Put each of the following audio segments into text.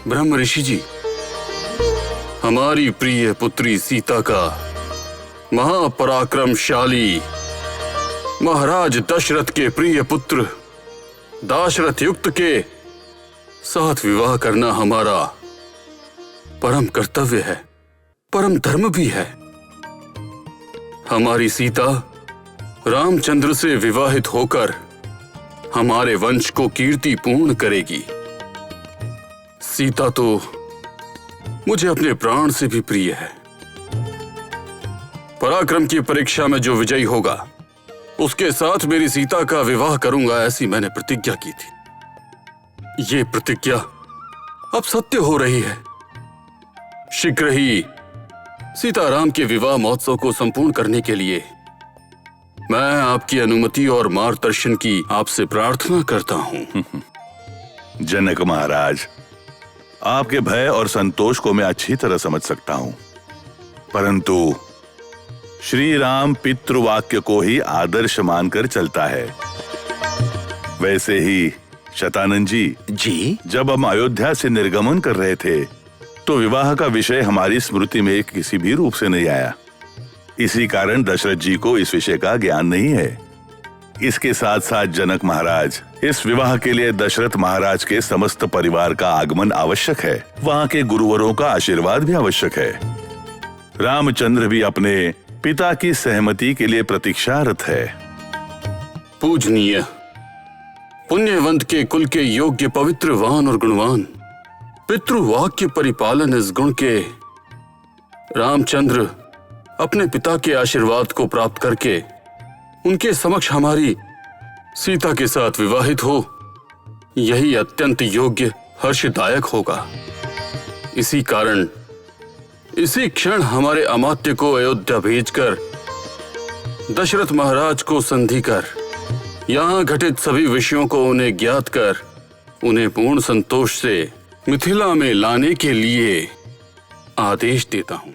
ब्रह्म ऋषि जी, हमारी प्रिय पुत्री सीता का महापराक्रमशाली महाराज दशरथ के प्रिय पुत्र दाशरथ युक्त के साथ विवाह करना हमारा परम कर्तव्य है, परम धर्म भी है। हमारी सीता रामचंद्र से विवाहित होकर हमारे वंश को कीर्ति पूर्ण करेगी। सीता तो मुझे अपने प्राण से भी प्रिय है। पराक्रम की परीक्षा में जो विजयी होगा उसके साथ मेरी सीता का विवाह करूंगा, ऐसी मैंने प्रतिज्ञा की थी। ये प्रतिज्ञा अब सत्य हो रही है। शीघ्र ही सीताराम के विवाह महोत्सव को संपूर्ण करने के लिए मैं आपकी अनुमति और मार्गदर्शन की आपसे प्रार्थना करता हूं। जनक महाराज, आपके भय और संतोष को मैं अच्छी तरह समझ सकता हूं, परंतु श्री राम पितृवाक्य को ही आदर्श मानकर चलता है। वैसे ही शतानंद जी, जब हम अयोध्या से निर्गमन कर रहे थे तो विवाह का विषय हमारी स्मृति में किसी भी रूप से नहीं आया। इसी कारण दशरथ जी को इस विषय का ज्ञान नहीं है। इसके साथ साथ जनक महाराज, इस विवाह के लिए दशरथ महाराज के समस्त परिवार का आगमन आवश्यक है। वहाँ के गुरुवरों का आशीर्वाद भी आवश्यक है। रामचंद्र भी अपने पिता की सहमति के लिए प्रतीक्षारत है। पूजनीय पुण्यवंत के कुल के योग्य पवित्रवान और गुणवान पितृवाक्य परिपालन इस गुण के रामचंद्र अपने पिता के आशीर्वाद को प्राप्त करके उनके समक्ष हमारी सीता के साथ विवाहित हो, यही अत्यंत योग्य हर्षदायक होगा। इसी कारण इसी क्षण हमारे अमात्य को अयोध्या भेजकर दशरथ महाराज को संधि कर यहाँ घटित सभी विषयों को उन्हें ज्ञात कर उन्हें पूर्ण संतोष से मिथिला में लाने के लिए आदेश देता हूं।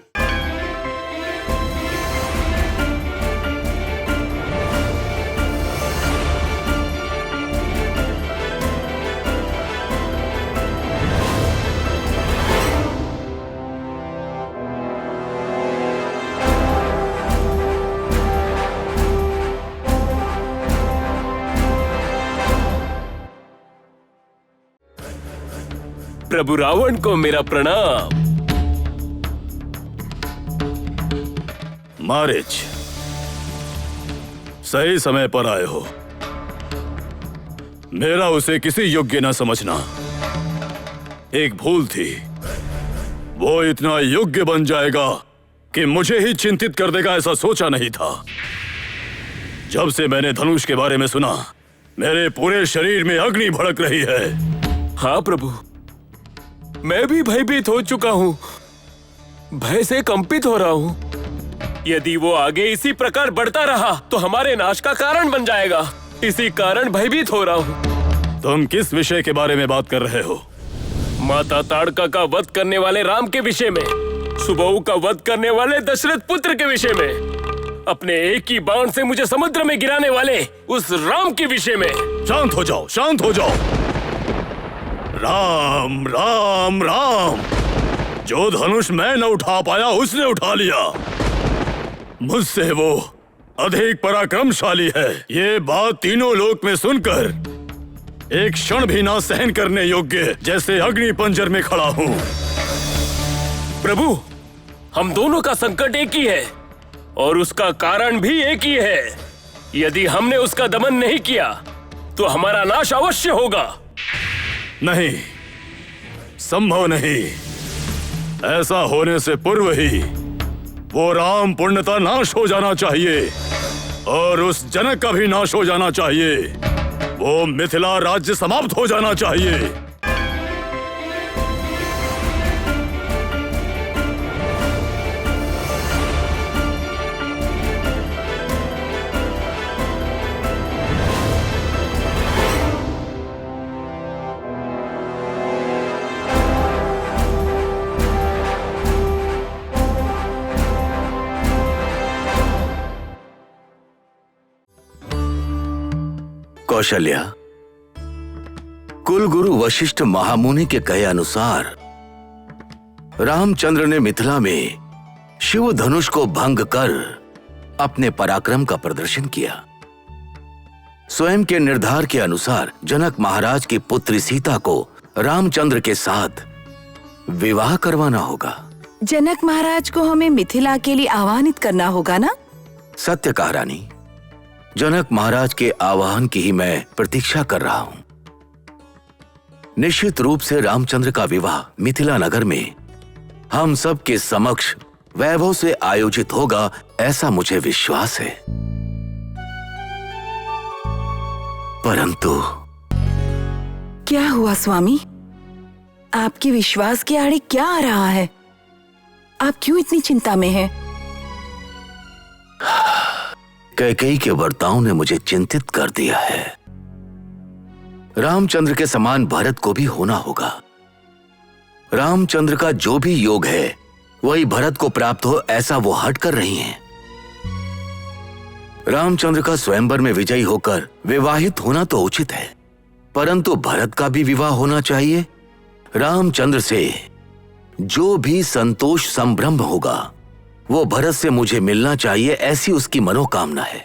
प्रभु रावण को मेरा प्रणाम। मारीच, सही समय पर आए हो। मेरा उसे किसी योग्य न समझना एक भूल थी। वो इतना योग्य बन जाएगा कि मुझे ही चिंतित कर देगा, ऐसा सोचा नहीं था। जब से मैंने धनुष के बारे में सुना, मेरे पूरे शरीर में अग्नि भड़क रही है। हाँ प्रभु, मैं भी भयभीत हो चुका हूँ, भय से कंपित हो रहा हूँ। यदि वो आगे इसी प्रकार बढ़ता रहा तो हमारे नाश का कारण बन जाएगा। इसी कारण भयभीत हो रहा हूँ। तुम किस विषय के बारे में बात कर रहे हो? माता ताड़का का वध करने वाले राम के विषय में, सुबहु का वध करने वाले दशरथ पुत्र के विषय में, अपने एक ही बाण से मुझे समुद्र में गिराने वाले उस राम के विषय में। शांत हो जाओ, शांत हो जाओ। राम राम राम, जो धनुष मैं न उठा पाया उसने उठा लिया। मुझसे वो अधिक पराक्रमशाली है। ये बात तीनों लोक में सुनकर एक क्षण भी ना सहन करने योग्य, जैसे अग्नि पंजर में खड़ा हूँ। प्रभु, हम दोनों का संकट एक ही है और उसका कारण भी एक ही है। यदि हमने उसका दमन नहीं किया तो हमारा नाश अवश्य होगा। नहीं, संभव नहीं। ऐसा होने से पूर्व ही वो राम पूर्णतः नाश हो जाना चाहिए और उस जनक का भी नाश हो जाना चाहिए। वो मिथिला राज्य समाप्त हो जाना चाहिए। कौशल्या, कुलगुरु वशिष्ठ महामुनि के कहे अनुसार रामचंद्र ने मिथिला में शिव धनुष को भंग कर अपने पराक्रम का प्रदर्शन किया। स्वयं के निर्धार के अनुसार जनक महाराज की पुत्री सीता को रामचंद्र के साथ विवाह करवाना होगा। जनक महाराज को हमें मिथिला के लिए आह्वानित करना होगा ना? सत्य कहा रानी, जनक महाराज के आह्वान की ही मैं प्रतीक्षा कर रहा हूं। निश्चित रूप से रामचंद्र का विवाह मिथिला नगर में हम सब के समक्ष वैभव से आयोजित होगा, ऐसा मुझे विश्वास है। परंतु क्या हुआ स्वामी? आपके विश्वास के आड़े क्या आ रहा है? आप क्यों इतनी चिंता में हैं? कैकेयी के बर्ताव ने मुझे चिंतित कर दिया है। रामचंद्र के समान भरत को भी होना होगा। रामचंद्र का जो भी योग है वही भरत को प्राप्त हो, ऐसा वो हट कर रही हैं। रामचंद्र का स्वयंवर में विजयी होकर विवाहित होना तो उचित है, परंतु भरत का भी विवाह होना चाहिए। रामचंद्र से जो भी संतोष संभ्रम होगा वो भरत से मुझे मिलना चाहिए, ऐसी उसकी मनोकामना है।